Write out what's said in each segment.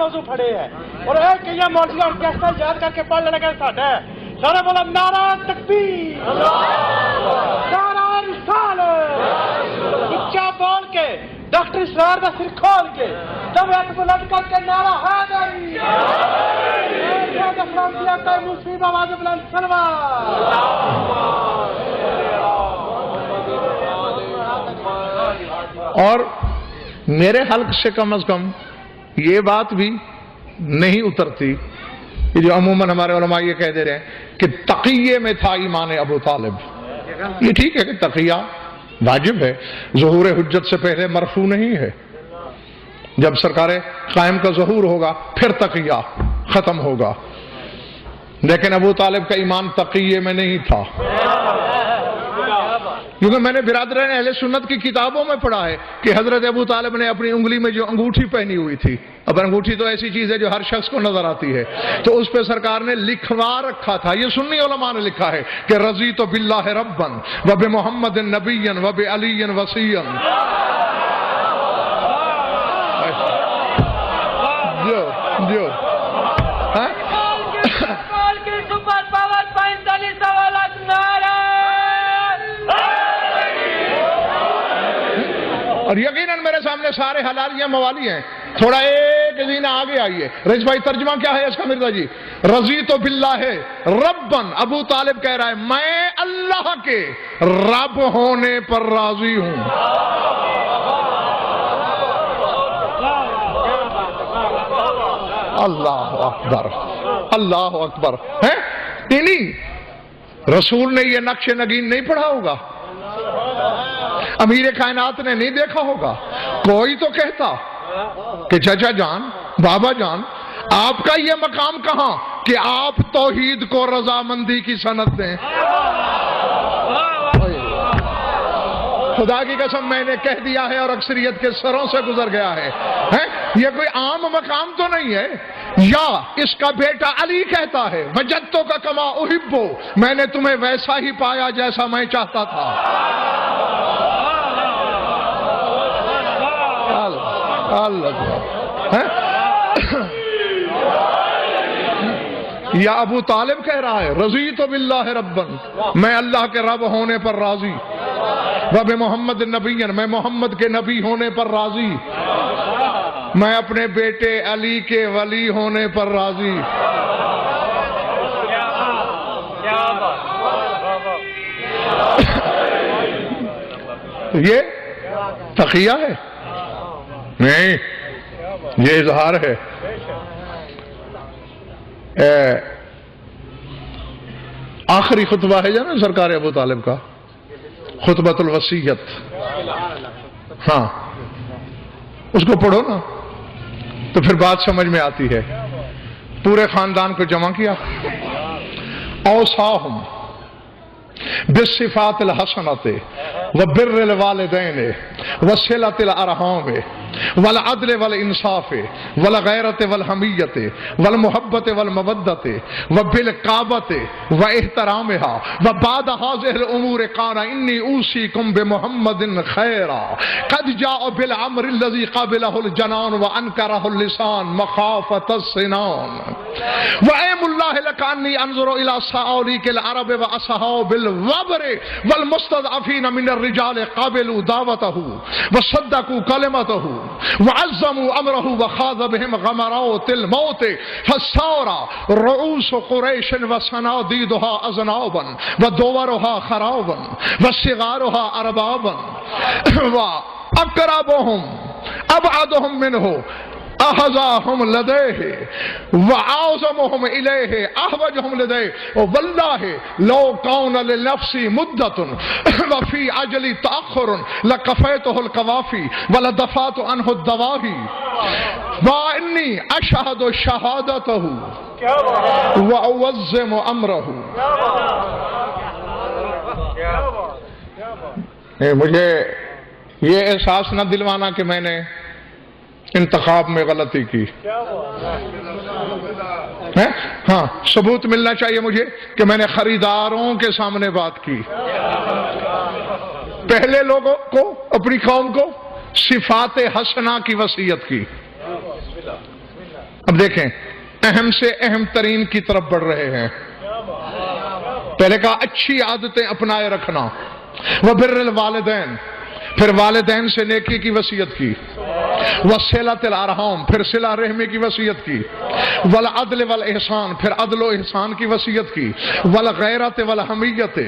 موضوع پڑے ہے اور ایک یہ مولوی آرکیسٹرا یاد کر کے پڑھ لینا کہ ساڈا ہے سارے بولا نعرہ تکبیر نعرہ رسالت اچھا بول کے ڈاکٹر اسرار کا سر کھول کے جب ایک بلند کر کے نعرہ حیدری مصیب آواز بلند سلوات اور میرے حلق سے کم از کم یہ بات بھی نہیں اترتی کہ جو عموماً ہمارے علماء یہ کہہ دے رہے ہیں کہ تقیے میں تھا ایمان ابو طالب. یہ ٹھیک ہے کہ تقیہ واجب ہے، ظہور حجت سے پہلے مرفوع نہیں ہے. جب سرکار قائم کا ظہور ہوگا پھر تقیہ ختم ہوگا، لیکن ابو طالب کا ایمان تقیے میں نہیں تھا. کیونکہ میں نے برادران اہل سنت کی کتابوں میں پڑھا ہے کہ حضرت ابو طالب نے اپنی انگلی میں جو انگوٹھی پہنی ہوئی تھی، اب انگوٹھی تو ایسی چیز ہے جو ہر شخص کو نظر آتی ہے، تو اس پہ سرکار نے لکھوا رکھا تھا. یہ سنی علماء نے لکھا ہے کہ رضیت باللہ ربا وبمحمد نبیا وبعلی وصیا. جو اور یقیناً میرے سامنے سارے حلالیہ موالی ہیں. تھوڑا ایک دن آگے آئیے. رئیس بھائی ترجمہ کیا ہے اس کا مرزا جی؟ رضیت باللہ ربا، ابو طالب کہہ رہا ہے میں اللہ کے رب ہونے پر راضی ہوں. اللہ اکبر اللہ اکبر. ہے نہیں رسول نے یہ نقش نگین نہیں پڑھا ہوگا، امیر کائنات نے نہیں دیکھا ہوگا. کوئی تو کہتا کہ چچا جان بابا جان آپ کا یہ مقام کہاں کہ آپ توحید کو رضامندی کی سند دیں. خدا کی قسم میں نے کہہ دیا ہے اور اکثریت کے سروں سے گزر گیا ہے. یہ کوئی عام مقام تو نہیں ہے. یا اس کا بیٹا علی کہتا ہے وجدتو کا کما احبو، میں نے تمہیں ویسا ہی پایا جیسا میں چاہتا تھا. یا ابو طالب کہہ رہا ہے رضیت باللہ ربا، میں اللہ کے رب ہونے پر راضی، وبمحمد نبیا، میں محمد کے نبی ہونے پر راضی، میں اپنے بیٹے علی کے ولی ہونے پر راضی. یہ تقیہ ہے؟ نہیں، یہ اظہار ہے. آخری خطبہ ہے جو نا سرکار ابو طالب کا، خطبۃ الوصیت، ہاں اس کو پڑھو نا تو پھر بات سمجھ میں آتی ہے. پورے خاندان کو جمع کیا، اوصاہم بالصفات الحسنۃ وبر الوالدین وصلۃ الارحام والعدل والانصاف والغیرۃ والحمیۃ والمحبۃ والمودۃ وبالکعبۃ واحترامها وبعد هذه الامور قال انی اوصیکم بمحمد خیرا قد جاء بالامر الذي قبله الجنان وانکره اللسان مخافۃ السنان وایم اللہ لك انی انظر الى صعاليك العرب واصحاب الوبر والمستضعفین من الرجال قابلوا دعوته وصدقوا كلمته وعظموا امره وخاض بهم غمرات الموت فصار رؤوس قریش وصنادیدها اذنابا ودورها خرابا وصغارها اربابا واقربهم ابعدهم منه احزاهم لديه وعاظمهم اليه احوجهم لديه والله لو كان للنفس مدة وفي اجل تاخر لكفيته القوافي ولدفعت عنه الدواهي واني اشهد شهادته واعظم امره. مجھے یہ احساس نہ دلوانا کہ میں نے انتخاب میں غلطی کی. ہاں ثبوت ملنا چاہیے مجھے کہ میں نے خریداروں کے سامنے بات کی. پہلے لوگوں کو اپنی قوم کو صفات حسنہ کی وصیت کی. اب دیکھیں اہم سے اہم ترین کی طرف بڑھ رہے ہیں. پہلے کہا اچھی عادتیں اپنائے رکھنا، وبر الوالدین، پھر والدین سے نیکی کی وصیت کی، وصلۃ الارحام، پھر صلہ رحمی کی وصیت کی، والعدل والاحسان، پھر عدل و احسان کی وصیت کی، والغیرت والحمیت،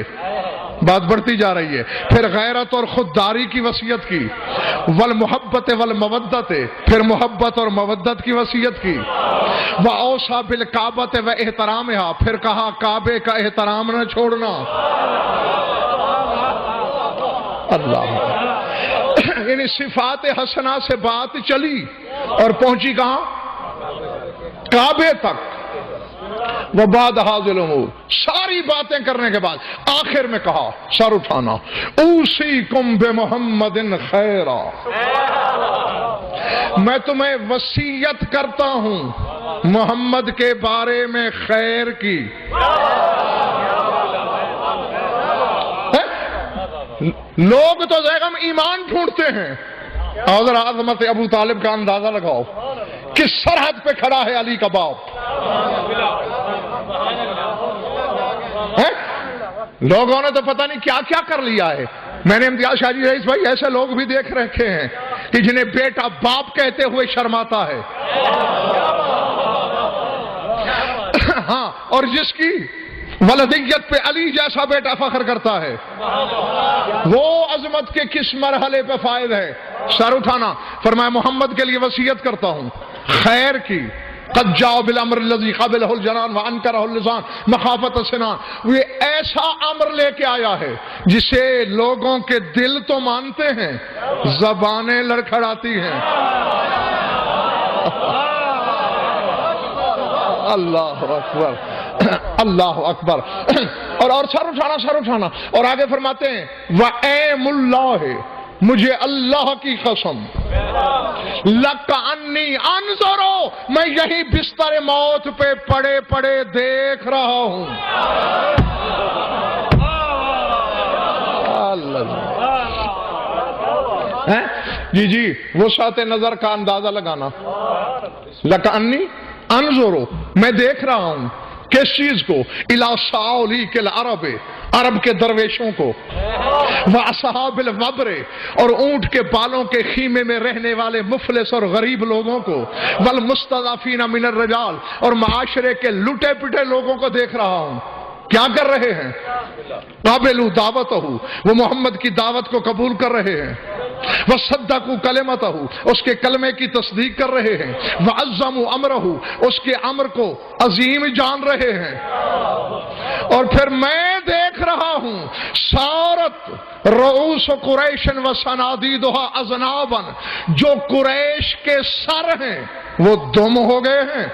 بات بڑھتی جا رہی ہے، پھر غیرت اور خودداری کی وصیت کی، والمحبت والمودت، پھر محبت اور مودت کی وصیت کی، واوصى بالکعبۃ واحترامها، پھر کہا کعبے کا احترام نہ چھوڑنا. اللہ، یعنی صفات حسنہ سے بات چلی اور پہنچی کہاں؟ کعبے تک. وبعد هذه الامور، ساری باتیں کرنے کے بعد آخر میں کہا، سر اٹھانا، اوصیکم بمحمد خیرا، میں تمہیں وصیت کرتا ہوں محمد کے بارے میں خیر کی. لوگ تو زیغم ایمان ڈھونڈتے ہیں، حضرت عظمت ابو طالب کا اندازہ لگاؤ، کس سرحد پہ کھڑا ہے علی کا باپ. لوگوں نے تو پتہ نہیں کیا کیا کر لیا ہے. میں نے امتیاز شاہ جی رئیس بھائی ایسے لوگ بھی دیکھ رکھے ہیں کہ جنہیں بیٹا باپ کہتے ہوئے شرماتا ہے. ہاں، اور جس کی ولدیت پہ علی جیسا بیٹا فخر کرتا ہے، وہ عظمت کے کس مرحلے پہ فائد ہے؟ سر اٹھانا. فرمایا محمد کے لیے وصیت کرتا ہوں خیر کی. قد جاء بالامر الذي قبله الجنان وانكره اللسان مخافة السنان، یہ ایسا امر لے کے آیا ہے جسے لوگوں کے دل تو مانتے ہیں، زبانیں لڑکھڑاتی ہیں. اللہ اکبر، اللہ اکبر. اور سر اٹھانا اور آگے فرماتے ہیں وَأَيْمُ اللَّهِ، مجھے اللہ کی قسم، لَكَأَنِّي أَنظُرُ، میں یہی بستر موت پہ پڑے پڑے دیکھ رہا ہوں. جی وسعت نظر کا اندازہ لگانا. لَكَأَنِّي أَنظُرُ، میں دیکھ رہا ہوں کس چیز کو؟ اِلَىٰ صَعُولِيكِ الْعَرَبِ، عرب کے درویشوں کو، وَأَصْحَابِ الْوَبْرِ، اور اونٹ کے بالوں کے خیمے میں رہنے والے مفلس اور غریب لوگوں کو، وَالْمُسْتَضْعَفِينَ مِنَ الرِّجَالِ، اور معاشرے کے لٹے پٹے لوگوں کو دیکھ رہا ہوں. کیا کر رہے ہیں؟ قابلوا دعوتہ، وہ محمد کی دعوت کو قبول کر رہے ہیں. وصدقوا کلمتہ، اس کے کلمے کی تصدیق کر رہے ہیں. وعظموا امرہ، اس کے امر کو عظیم جان رہے ہیں. اور پھر میں دیکھ رہا ہوں سارت رؤوس قریش وصنادیدھا اذنابا، جو قریش کے سر ہیں وہ دم ہو گئے ہیں.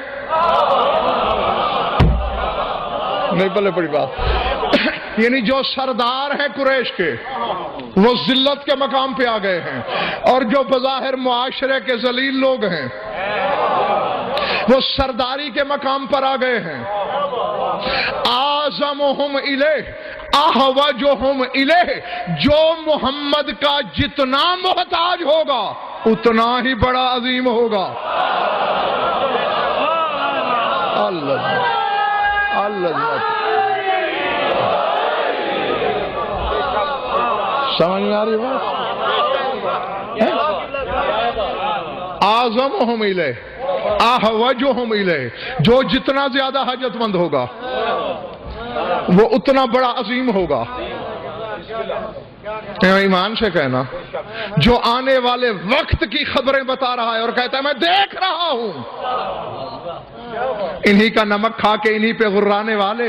نہیں بلے بڑی بات، یعنی جو سردار ہیں قریش کے وہ ذلت کے مقام پہ آ گئے ہیں، اور جو بظاہر معاشرے کے ذلیل لوگ ہیں وہ سرداری کے مقام پر آ گئے ہیں. اعظمہم الیہ احوجہم الیہ، جو محمد کا جتنا محتاج ہوگا اتنا ہی بڑا عظیم ہوگا. اللہ سمجھ میں آ رہی بات؟ اعظمہم الیہ احوجہم الیہ، جو جتنا زیادہ حاجت مند ہوگا وہ اتنا بڑا عظیم ہوگا. ایمان سے کہنا، جو آنے والے وقت کی خبریں بتا رہا ہے اور کہتا ہے میں دیکھ رہا ہوں، انہی کا نمک کھا کے انہی پہ غرانے والے،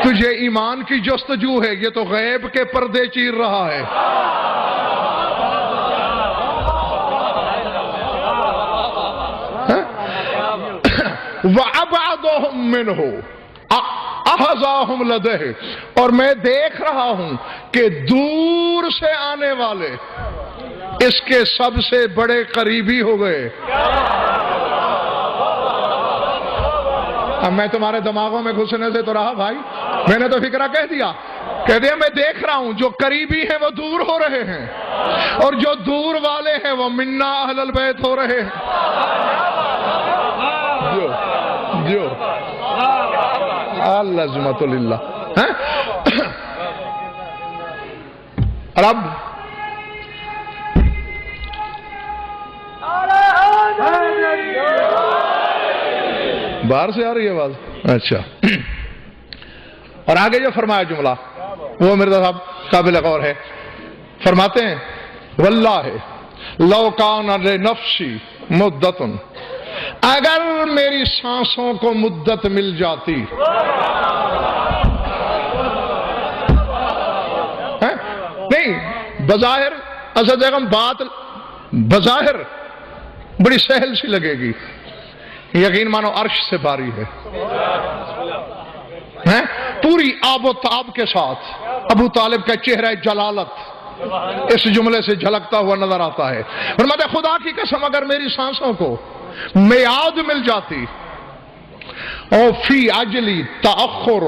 تجھے ایمان کی جستجو ہے، یہ تو غیب کے پردے چیر رہا ہے. وَأَبْعَدُهُمْ مِنْهُ أَحْزَاهُمْ لَدَيْهِ، اور میں دیکھ رہا ہوں کہ دور سے آنے والے اس کے سب سے بڑے قریبی ہو گئے. اب میں تمہارے دماغوں میں گھسنے سے تو رہا بھائی، میں نے تو فکرہ کہہ دیا میں دیکھ رہا ہوں جو قریبی ہیں وہ دور ہو رہے ہیں، اور جو دور والے ہیں وہ منا اہل البیت ہو رہے ہیں. جو العظمت للہ. اور اب باہر سے آ رہی ہے آواز؟ اچھا. اور آگے جو فرمایا جملہ وہ مرزا صاحب قابل غور ہے. فرماتے ہیں واللہ لو کان لنفسی مدت، اگر میری سانسوں کو مدت مل جاتی، نہیں بظاہر اسد بیگم بات بظاہر بڑی سہل سی لگے گی، یقین مانو عرش سے باری ہے. پوری آب و تاب کے ساتھ ابو طالب کا چہرہ جلالت اس جملے سے جھلکتا ہوا نظر آتا ہے. فرماتے خدا کی قسم اگر میری سانسوں کو میعاد مل جاتی، او فی اجلی تاخر،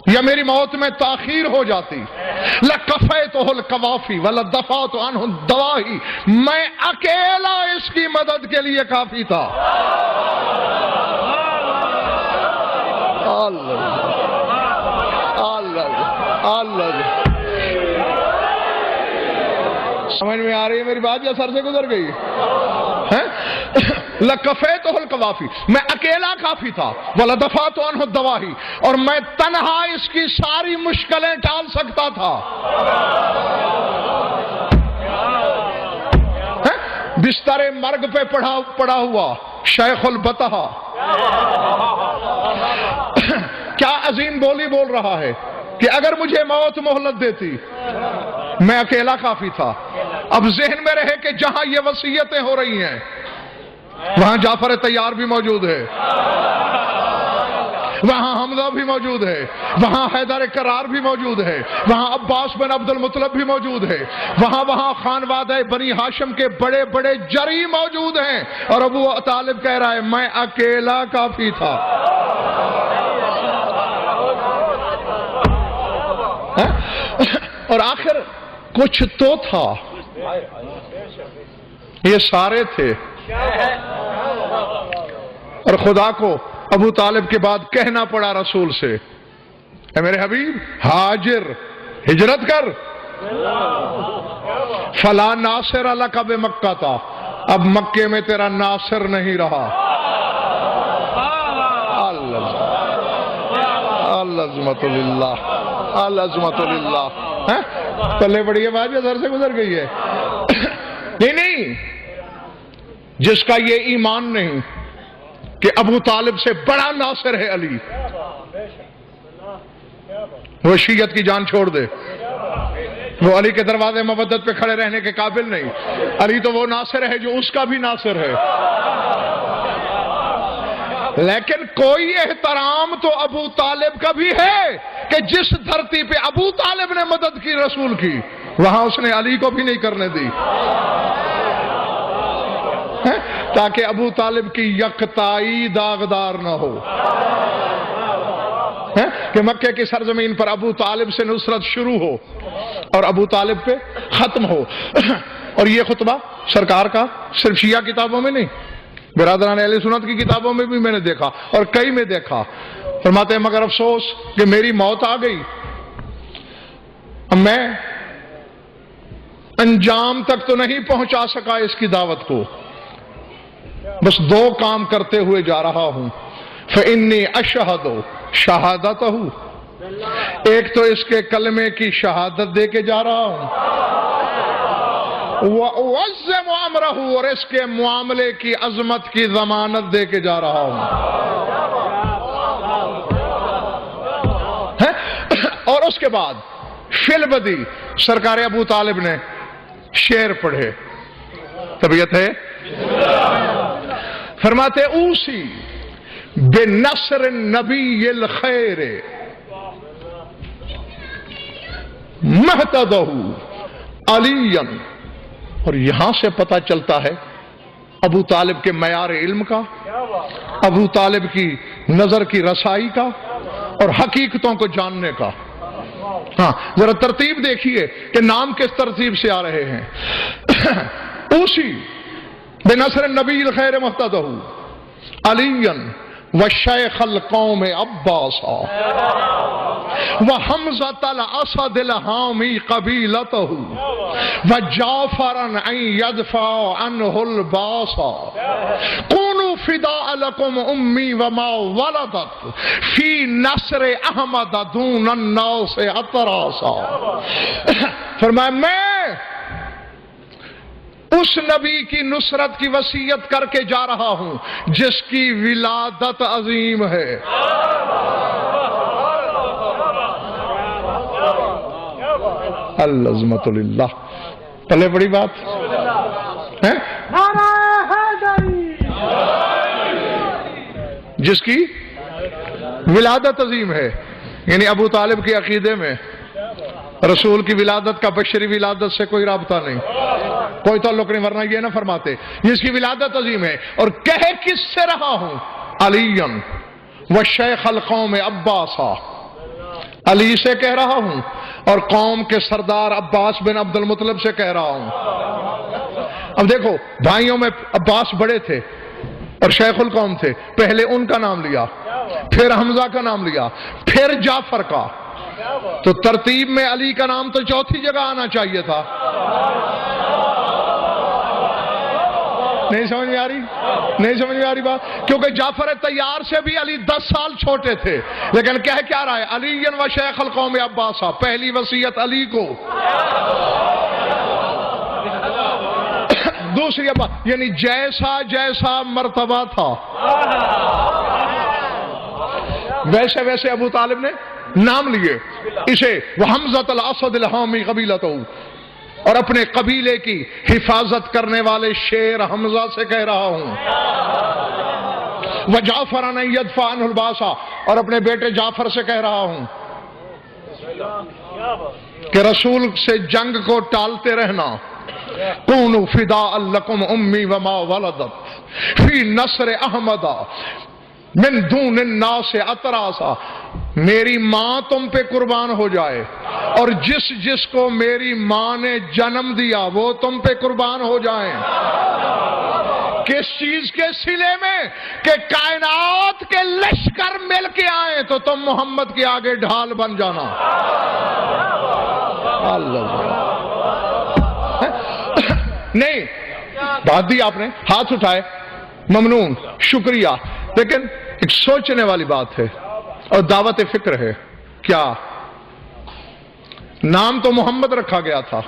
یا میری موت میں تاخیر ہو جاتی، لکفیتہ القوافی ولدفعت عنہ الدواہی، میں اکیلا اس کی مدد کے لیے کافی تھا. اللہ اللہ، سمجھ میں آ رہی ہے میری بات یا سر سے گزر گئی؟ لکفیتہ القوافی، میں اکیلا کافی تھا، ولدفعت عنہ الدواہی، اور میں تنہا اس کی ساری مشکلیں ٹال سکتا تھا. بستر مرگ پہ پڑا ہوا شیخ البتہ کیا عظیم بولی بول رہا ہے کہ اگر مجھے موت مہلت دیتی میں اکیلا کافی تھا. اب ذہن میں رہے کہ جہاں یہ وصیتیں ہو رہی ہیں وہاں جعفر طیار بھی موجود ہے، وہاں حمزہ بھی موجود ہے، وہاں حیدر کرار بھی موجود ہے، وہاں عباس بن عبد المطلب بھی موجود ہے، وہاں خانوادہ بنی ہاشم کے بڑے بڑے جری موجود ہیں، اور ابو طالب کہہ رہا ہے میں اکیلا کافی تھا. اور آخر کچھ تو تھا، یہ سارے تھے. اور خدا کو ابو طالب کے بعد کہنا پڑا رسول سے، اے میرے حبیب ہاجر، ہجرت کر، فلا ناصر لک بمکہ تھا، اب مکے میں تیرا ناصر نہیں رہا. العظمت للہ، العظمت للہ. پلے بڑی ہے بات ادھر سے گزر گئی ہے. نہیں جس کا یہ ایمان نہیں کہ ابو طالب سے بڑا ناصر ہے علی، وہ شیعت کی جان چھوڑ دے. وہ علی کے دروازے مودت پہ کھڑے رہنے کے قابل نہیں. علی تو وہ ناصر ہے جو اس کا بھی ناصر ہے. لیکن کوئی احترام تو ابو طالب کا بھی ہے کہ جس دھرتی پہ ابو طالب نے مدد کی رسول کی، وہاں اس نے علی کو بھی نہیں کرنے دی، تاکہ ابو طالب کی یکتائی داغدار نہ ہو، کہ مکے کی سرزمین پر ابو طالب سے نصرت شروع ہو اور ابو طالب پہ ختم ہو. اور یہ خطبہ سرکار کا صرف شیعہ کتابوں میں نہیں، برادران اہل سنت کی کتابوں میں بھی میں نے دیکھا اور کئی میں دیکھا. فرماتے ہیں مگر افسوس کہ میری موت آ گئی، میں انجام تک تو نہیں پہنچا سکا اس کی دعوت کو، بس دو کام کرتے ہوئے جا رہا ہوں. فإنی اشہد شہادتہ، ایک تو اس کے کلمے کی شہادت دے کے جا رہا ہوں، وَأُعَزِّمُ أَمْرَهُ، اور اس کے معاملے کی عظمت کی ضمانت دے کے جا رہا ہوں. اور اس کے بعد فی البدی سرکار ابو طالب نے شعر پڑھے. طبیعت ہے؟ فرماتے اوسی بنصر النبی الخیر مہتدہ علی. اور یہاں سے پتہ چلتا ہے ابو طالب کے معیار علم کا، ابو طالب کی نظر کی رسائی کا اور حقیقتوں کو جاننے کا. ہاں ذرا ترتیب دیکھیے کہ نام کس ترتیب سے آ رہے ہیں. اوسی بنصر النبی الخیر مہتدہ علی وشیخ القوم عباسا وحمزۃ الاسد الحامی قبیلتہ وجعفرا ان یدفع عنہ الباسا کونوا فداء لکم امی وما ولدت فی نصر احمد دون الناس اتراسا. فرمایا میں اس نبی کی نصرت کی وصیت کر کے جا رہا ہوں جس کی ولادت عظیم ہے. العظمت للہ. پلے بڑی بات ہے. جس کی ولادت عظیم ہے، یعنی ابو طالب کے عقیدے میں رسول کی ولادت کا بشری ولادت سے کوئی رابطہ نہیں، کوئی تعلق نہیں، ورنہ یہ نہ فرماتے. جس کی ولادت عظیم ہے. اور کہہ کس سے رہا ہوں؟ علی وشیخ القوم عباسا. علی سے کہہ رہا ہوں اور قوم کے سردار عباس بن عبد المطلب سے کہہ رہا ہوں. اب دیکھو، بھائیوں میں عباس بڑے تھے اور شیخ القوم تھے. پہلے ان کا نام لیا، پھر حمزہ کا نام لیا، پھر جعفر کا. تو ترتیب میں علی کا نام تو چوتھی جگہ آنا چاہیے تھا. نہیں سمجھ میں آ رہی؟ نہیں سمجھ میں آ رہی بات؟ کیونکہ جعفر طیار سے بھی علی 10 سال چھوٹے تھے، لیکن کہہ کیا رہا ہے؟ علی و شیخ القوم عباسا. پہلی وصیت علی کو، دوسری عباس، یعنی جیسا جیسا مرتبہ تھا ویسے ویسے ابو طالب نے نام لیے. اسے وحمزۃ الاسد الحامی قبیلتہ، اور اپنے قبیلے کی حفاظت کرنے والے شیر حمزہ سے کہہ رہا ہوں. وجعفر ان یدفع عنہ الباسا، اور اپنے بیٹے جعفر سے کہہ رہا ہوں کہ رسول سے جنگ کو ٹالتے رہنا. کونوا فداء لکم امی وما ولدت فی نصر احمد من دون الناس اتراسا. میری ماں تم پہ قربان ہو جائے، اور جس جس کو میری ماں نے جنم دیا وہ تم پہ قربان ہو جائیں. کس چیز کے سلے میں؟ کہ کائنات کے لشکر مل کے آئیں تو تم محمد کے آگے ڈھال بن جانا. نہیں، بات دی آپ نے، ہاتھ اٹھائے، ممنون، شکریہ. لیکن ایک سوچنے والی بات ہے اور دعوت فکر ہے. کیا نام تو محمد رکھا گیا تھا،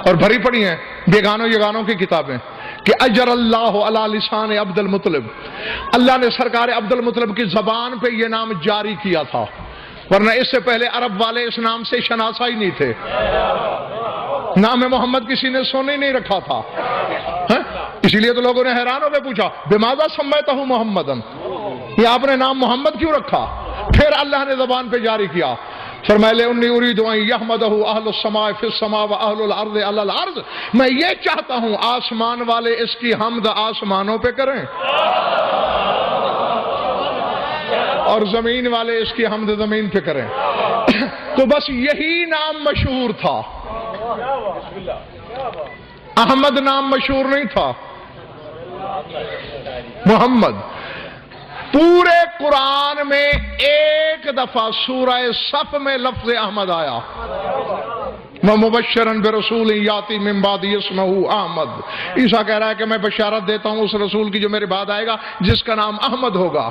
اور بھری پڑی ہیں بیگانوں یگانوں کی کتابیں کہ اجر اللہ علی لسان عبد المطلب، اللہ نے سرکار عبد المطلب کی زبان پہ یہ نام جاری کیا تھا، ورنہ اس سے پہلے عرب والے اس نام سے شناسا ہی نہیں تھے. نام محمد کسی نے سونے نہیں رکھا تھا. اسی لیے تو لوگوں نے حیران ہو کے پوچھا بماذا سمیتہ محمدن، یہ آپ نے نام محمد کیوں رکھا؟ پھر اللہ نے زبان پہ جاری کیا. فرمایا انی اريد ان يحمده اهل السماء في السماء واهل الارض على الارض. میں یہ چاہتا ہوں آسمان والے اس کی حمد آسمانوں پہ کریں اور زمین والے اس کی حمد زمین پہ کریں. تو بس یہی نام مشہور تھا، احمد نام مشہور نہیں تھا، محمد. پورے قرآن میں ایک دفعہ سورہ صف میں لفظ احمد آیا، وَمُبَشِّرًا بِرَسُولٍ يَأْتِي مِن بَعْدِهِ اسْمُهُ احمد. عیسیٰ کہہ رہا ہے کہ میں بشارت دیتا ہوں اس رسول کی جو میرے بعد آئے گا جس کا نام احمد ہوگا.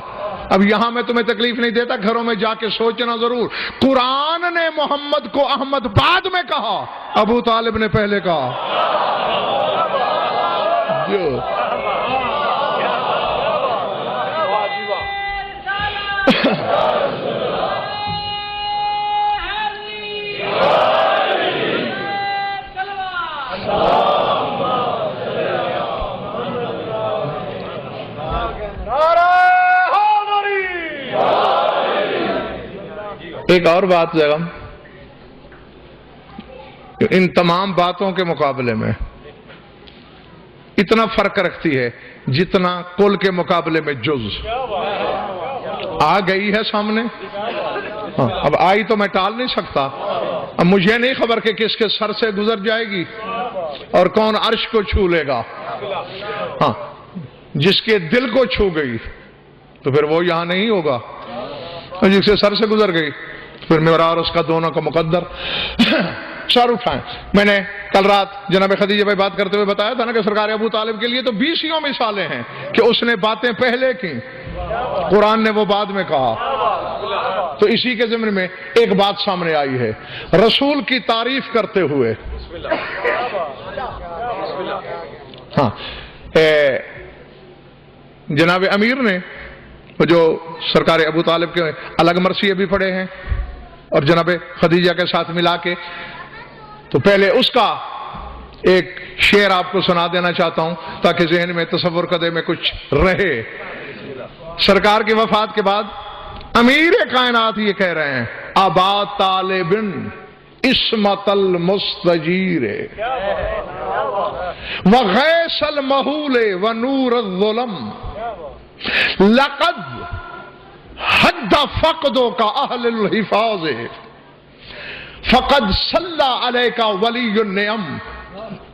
اب یہاں میں تمہیں تکلیف نہیں دیتا، گھروں میں جا کے سوچنا ضرور. قرآن نے محمد کو احمد بعد میں کہا، ابو طالب نے پہلے کہا. جو ایک اور بات بیگم، ان تمام باتوں کے مقابلے میں اتنا فرق رکھتی ہے جتنا کل کے مقابلے میں جز. آ گئی ہے سامنے، اب آئی تو میں ٹال نہیں سکتا. اب مجھے نہیں خبر کہ کس کے سر سے گزر جائے گی اور کون عرش کو چھو لے گا. ہاں جس کے دل کو چھو گئی تو پھر وہ یہاں نہیں ہوگا، اور جس سے سر سے گزر گئی پھر میرا اور اس کا دونوں کا مقدر سر اٹھائیں۔ میں نے کل رات جناب خدیجہ بھائی بات کرتے ہوئے بتایا تھا نا کہ سرکار ابو طالب کے لیے تو 20 مثالیں ہیں کہ اس نے باتیں پہلے کی، قرآن نے وہ بعد میں کہا۔ تو اسی کے ضمن میں ایک بات سامنے آئی ہے، رسول کی تعریف کرتے ہوئے ہاں جناب امیر نے جو سرکار ابو طالب کے الگ مرثیے بھی پڑھے ہیں اور جناب خدیجہ کے ساتھ ملا کے، تو پہلے اس کا ایک شعر آپ کو سنا دینا چاہتا ہوں تاکہ ذہن میں تصور قدے میں کچھ رہے۔ سرکار کی وفات کے بعد امیر کائنات یہ کہہ رہے ہیں، ابا طالب عصمت المستجیر وغیث المحول ونور الظلم لقد حد فقدوں کا اہل الحفاظ فقد صلی علیک ولی النعم۔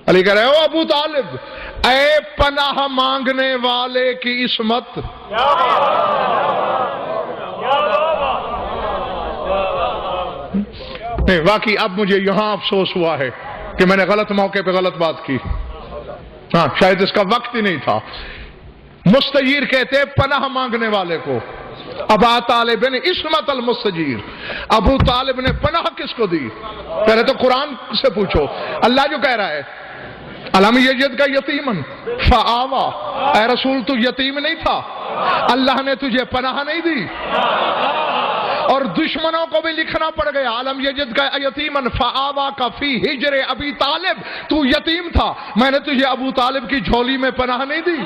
علی کہہ رہے ہو ابو طالب، اے پناہ مانگنے والے کی عصمت، نہیں واقعی اب مجھے یہاں افسوس ہوا ہے کہ میں نے غلط موقع پہ غلط بات کی، ہاں شاید اس کا وقت ہی نہیں تھا۔ مستجیر کہتے پناہ مانگنے والے کو، ابا طالب نے عصمت المستجیر، ابو طالب نے پناہ کس کو دی؟ پہلے تو قرآن سے پوچھو، اللہ جو کہہ رہا ہے الم یجد کا یتیمن فآوا، اے رسول تو یتیم نہیں تھا، اللہ نے تجھے پناہ نہیں دی؟ اور دشمنوں کو بھی لکھنا پڑ گیا، علم یجد کا یتیمن فآوا کا فی ہجر ابی طالب، تو یتیم تھا، میں نے تجھے ابو طالب کی جھولی میں پناہ نہیں دی؟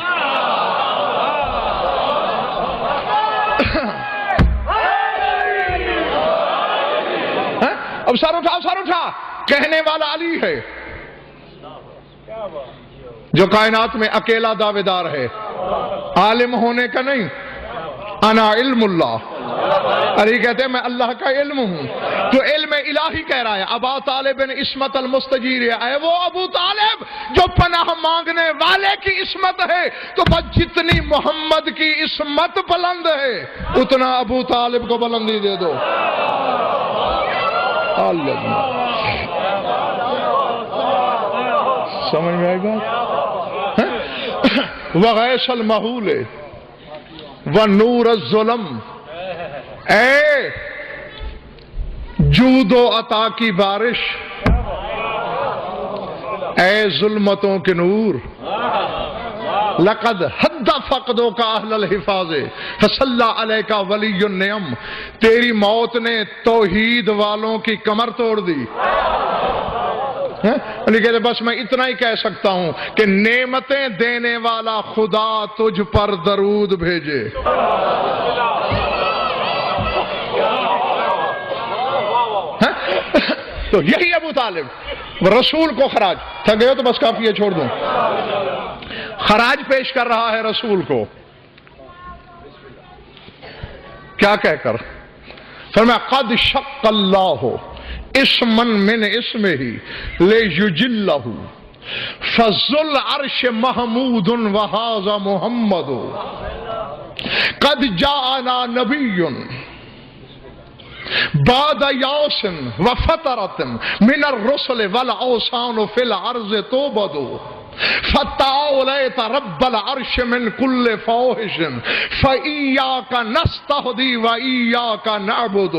اب سر اٹھا، کہنے والا علی ہے جو کائنات میں اکیلا دعوے دار ہے، عالم ہونے کا نہیں، انا علم اللہ، علی کہتے ہیں میں اللہ کا علم ہوں، تو علم الہی کہہ رہا ہے ابا طالب عصمت المستجیر، اے وہ ابو طالب جو پناہ مانگنے والے کی عصمت ہے، تو بس جتنی محمد کی عصمت بلند ہے اتنا ابو طالب کو بلندی دے دو۔ سمجھ میں آئی بات؟ وغیث المحول ونور الظلم، اے جود و عطا کی بارش، اے ظلمتوں کے نور، لقد حد فقدوں کا اہل الحفاظ فصلی علیک ولی النعم، تیری موت نے توحید والوں کی کمر توڑ دی۔ لیکن بس میں اتنا ہی کہہ سکتا ہوں کہ نعمتیں دینے والا خدا تجھ پر درود بھیجے۔ تو یہی ابو طالب رسول کو خراج تھک گئے ہو تو بس کافی ہے، چھوڑ دوں، خراج پیش کر رہا ہے رسول کو، کیا کہہ کر؟ فرمایا قد شق اللہ اسما من اسمہ لیجلہ فذو العرش محمود وہذا محمد قد جاءنا نبی بعد یاس وفترۃ من الرسل والاوثان فی الارض توبد فتعالیت رب العرش من کل فاحش فایاک نستہدی وایاک نعبد۔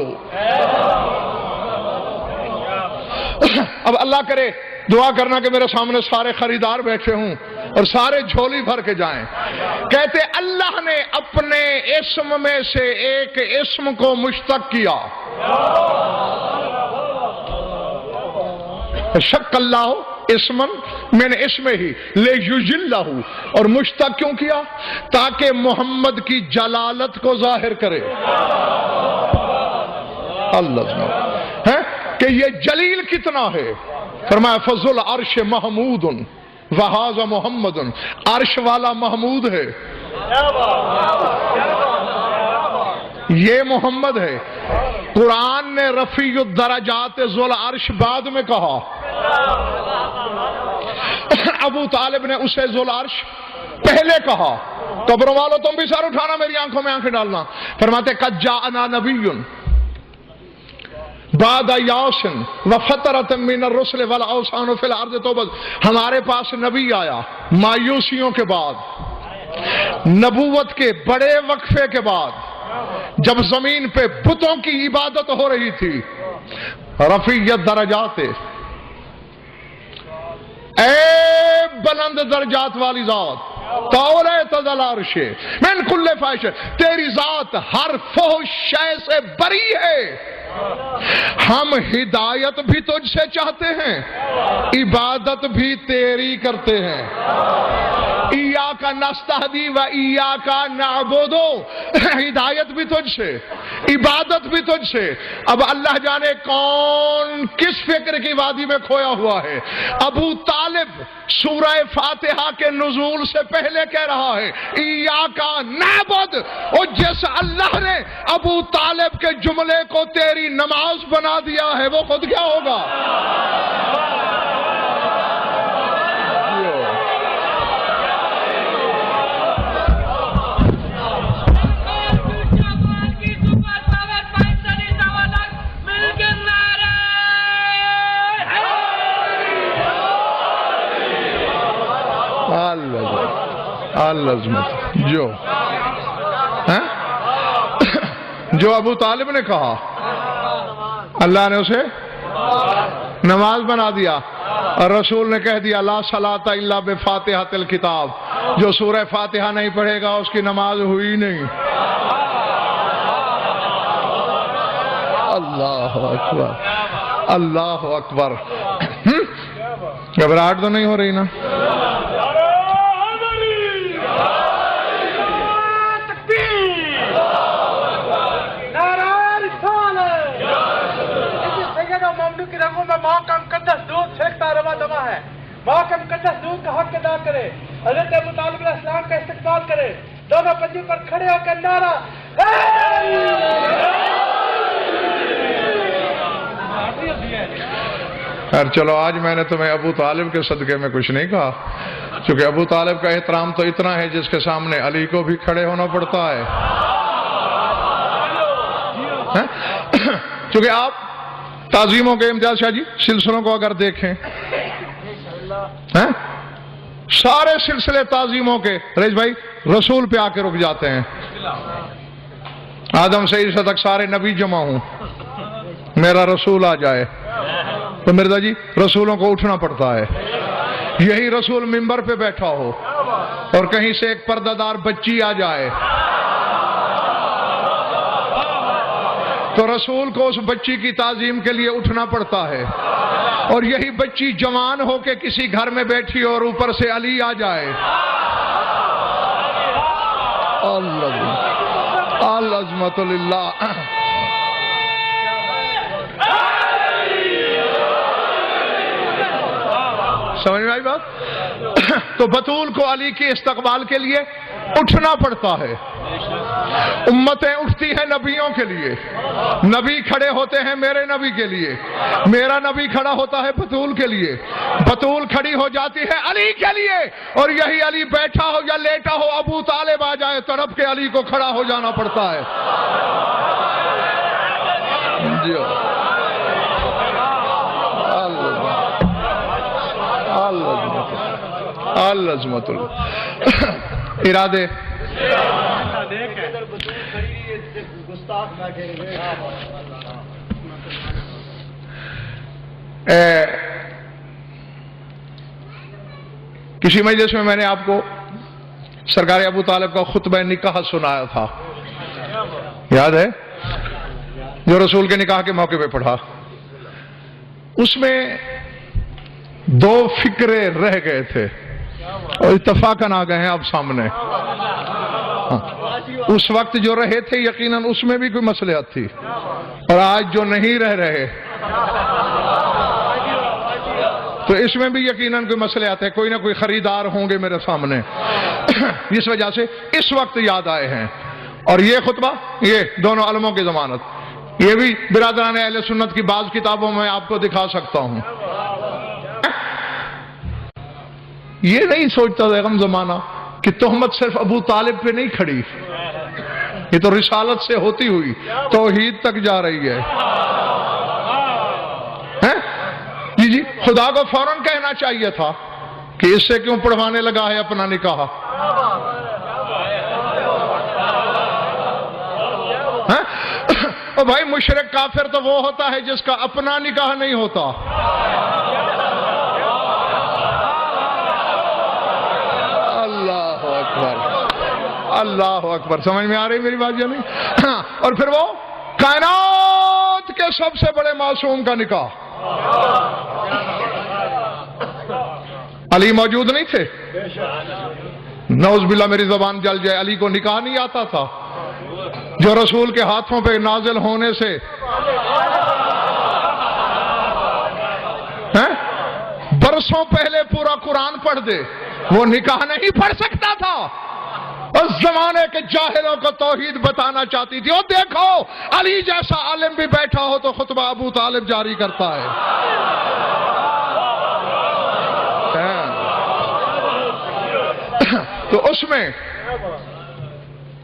اب اللہ کرے دعا کرنا کہ میرے سامنے سارے خریدار بیٹھے ہوں اور سارے جھولی بھر کے جائیں۔ کہتے اللہ نے اپنے اسم میں سے ایک اسم کو مشتق کیا، شق اللہ اسمن من اسمہ لیجلہ، اور مشتق کیوں کیا؟ تاکہ محمد کی جلالت کو ظاہر کرے۔ اللہ ہے کہ یہ جلیل کتنا ہے، فرمایا فذو العرش محمود وہذا محمد، عرش والا محمود ہے، یہ محمد ہے۔ قرآن نے رفیع الدرجات ذو العرش بعد میں کہا، ابو طالب نے اسے ذو العرش پہلے کہا، قبروں والوں تم بھی سر اٹھانا، میری آنکھوں میں آنکھیں ڈالنا. فرماتے قد جاءنا نبی بعد یاس وفترۃ من الرسل والاوثان فی الارض توبۃ. ہمارے پاس نبی آیا مایوسیوں کے بعد، نبوت کے بڑے وقفے کے بعد، جب زمین پہ بتوں کی عبادت ہو رہی تھی. رفیعت درجات، اے بلند درجات والی ذات، طولت ذل عرش من کل فاحش، تیری ذات ہر فحش شے سے بری ہے. ہم ہدایت بھی تجھ سے چاہتے ہیں، عبادت بھی تیری کرتے ہیں. ایاک نستہدی و ایاک نعبد، ہدایت بھی تجھ سے، عبادت بھی تجھ سے. اب اللہ جانے کون کس فکر کی وادی میں کھویا ہوا ہے. ابو طالب سورہ فاتحہ کے نزول سے پہلے کہہ رہا ہے ایاک نعبد، اور جس اللہ نے ابو طالب کے جملے کو تیری نماز بنا دیا ہے وہ خود کیا ہوگا؟ العظمت جو ابو طالب نے کہا اللہ نے اسے نماز بنا دیا، اور رسول نے کہہ دیا لا صلاۃ الا بفاتحۃ الکتاب، جو سورہ فاتحہ نہیں پڑھے گا اس کی نماز ہوئی نہیں. اللہ اکبر، اللہ اکبر. گھبراہٹ تو نہیں ہو رہی نا؟ کی رنگوں میں ماں کا مقدس دودھ پھینکتا روا دوا ہے. ماں کا مقدس دودھ کا حق ادا کرے، حضرت ابو طالب علیہ السلام کا استقبال کرے، دونوں پنجوں پر کھڑے ہو کر نعرہ. خیر چلو، آج میں نے تمہیں ابو طالب کے صدقے میں کچھ نہیں کہا، چونکہ ابو طالب کا احترام تو اتنا ہے جس کے سامنے علی کو بھی کھڑے ہونا پڑتا ہے. چونکہ آپ تعظیموں کے امتیاز شاہ جی سلسلوں کو اگر دیکھیں، سارے سلسلے تعظیموں کے رئیس بھائی رسول پہ آ کے رک جاتے ہیں. آدم سے عیسیٰ تک سارے نبی جمع ہوں، میرا رسول آ جائے تو مرزا جی رسولوں کو اٹھنا پڑتا ہے. یہی رسول منبر پہ بیٹھا ہو اور کہیں سے ایک پردہ دار بچی آ جائے تو رسول کو اس بچی کی تعظیم کے لیے اٹھنا پڑتا ہے. اور یہی بچی جوان ہو کے کسی گھر میں بیٹھی اور اوپر سے علی آ جائے. العظمت للہ. سمجھ میں آئی بات؟ تو بطول کو علی کے استقبال کے لیے اٹھنا پڑتا ہے. امتیں اٹھتی ہیں نبیوں کے لیے، نبی کھڑے ہوتے ہیں میرے نبی کے لیے، میرا نبی کھڑا ہوتا ہے بطول کے لیے، بطول کھڑی ہو جاتی ہے علی کے لیے، اور یہی علی بیٹھا ہو یا لیٹا ہو ابو طالب آ جائے تڑپ کے علی کو کھڑا ہو جانا پڑتا ہے. العظمت ارادے کسی مجلس میں نے آپ کو سرکار ابو طالب کا خطبہ نکاح سنایا تھا، یاد ہے؟ جو رسول کے نکاح کے موقع پہ پڑھا. اس میں دو فکرے رہ گئے تھے اور اتفاقاً آ گئے ہیں اب سامنے. اس وقت جو رہے تھے یقیناً اس میں بھی کوئی مصلحت تھی، اور آج جو نہیں رہ رہے تو اس میں بھی یقیناً کوئی مصلحت ہے. کوئی نہ کوئی خریدار ہوں گے میرے سامنے، اس وجہ سے اس وقت یاد آئے ہیں. اور یہ خطبہ، یہ دونوں علموں کی ضمانت، یہ بھی برادران اہل سنت کی بعض کتابوں میں آپ کو دکھا سکتا ہوں. یہ نہیں سوچتا بیگم زمانہ کہ تہمت صرف ابو طالب پہ نہیں کھڑی، یہ تو رسالت سے ہوتی ہوئی توحید تک جا رہی ہے۔ جی خدا کو فوراً کہنا چاہیے تھا کہ اس سے کیوں پڑھوانے لگا ہے اپنا نکاح؟ او بھائی مشرک کافر تو وہ ہوتا ہے جس کا اپنا نکاح نہیں ہوتا۔ اللہ اکبر، اللہ اکبر، سمجھ میں آ رہی میری بات یا نہیں؟ اور پھر وہ کائنات کے سب سے بڑے معصوم کا نکاح۔ علی موجود نہیں تھے؟ نعوذ باللہ میری زبان جل جائے، علی کو نکاح نہیں آتا تھا جو رسول کے ہاتھوں پہ نازل ہونے سے برسوں پہلے پورا قرآن پڑھ دے، وہ نکاح نہیں پڑھ سکتا تھا۔ اس زمانے کے جاہلوں کو توحید بتانا چاہتی تھی، اور دیکھو علی جیسا عالم بھی بیٹھا ہو تو خطبہ ابو طالب جاری کرتا ہے۔ تو اس میں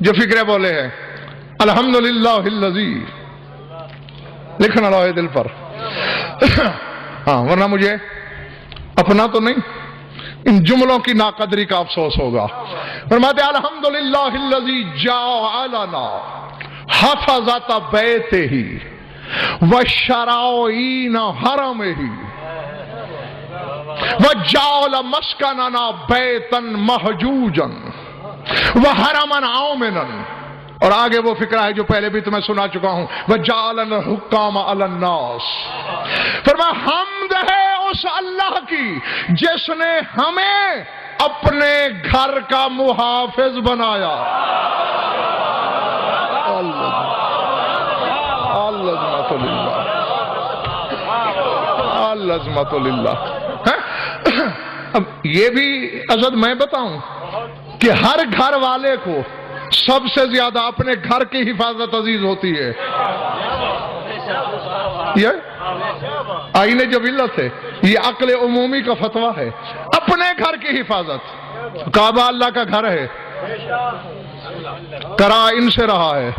جو فکرے بولے ہیں الحمدللہ الذی، لکھنا لوہے دل پر، ہاں ورنہ مجھے اپنا تو نہیں ان جملوں کی ناقدری کا افسوس ہوگا۔ فرماتے ہیں الحمدللہ الذی جعلنا حفظۃ بیتہ وشرائین حرمہ وجعل مسکننا بیتا محجوجا وحرما آمنا، اور آگے وہ فکرہ ہے جو پہلے بھی تمہیں سنا چکا ہوں، وجعلنا الحکام علی الناس۔ فرمایا حمد ہے اس اللہ کی جس نے ہمیں اپنے گھر کا محافظ بنایا۔ العظمت للہ، العظمت للہ۔ اب یہ بھی عزت میں بتاؤں کہ ہر گھر والے کو سب سے زیادہ اپنے گھر کی حفاظت عزیز ہوتی ہے۔ یہ آئین جو علت ہے، یہ عقل عمومی کا فتویٰ ہے، اپنے گھر کی حفاظت۔ کعبہ اللہ کا گھر ہے، کرا ان سے رہا ہے،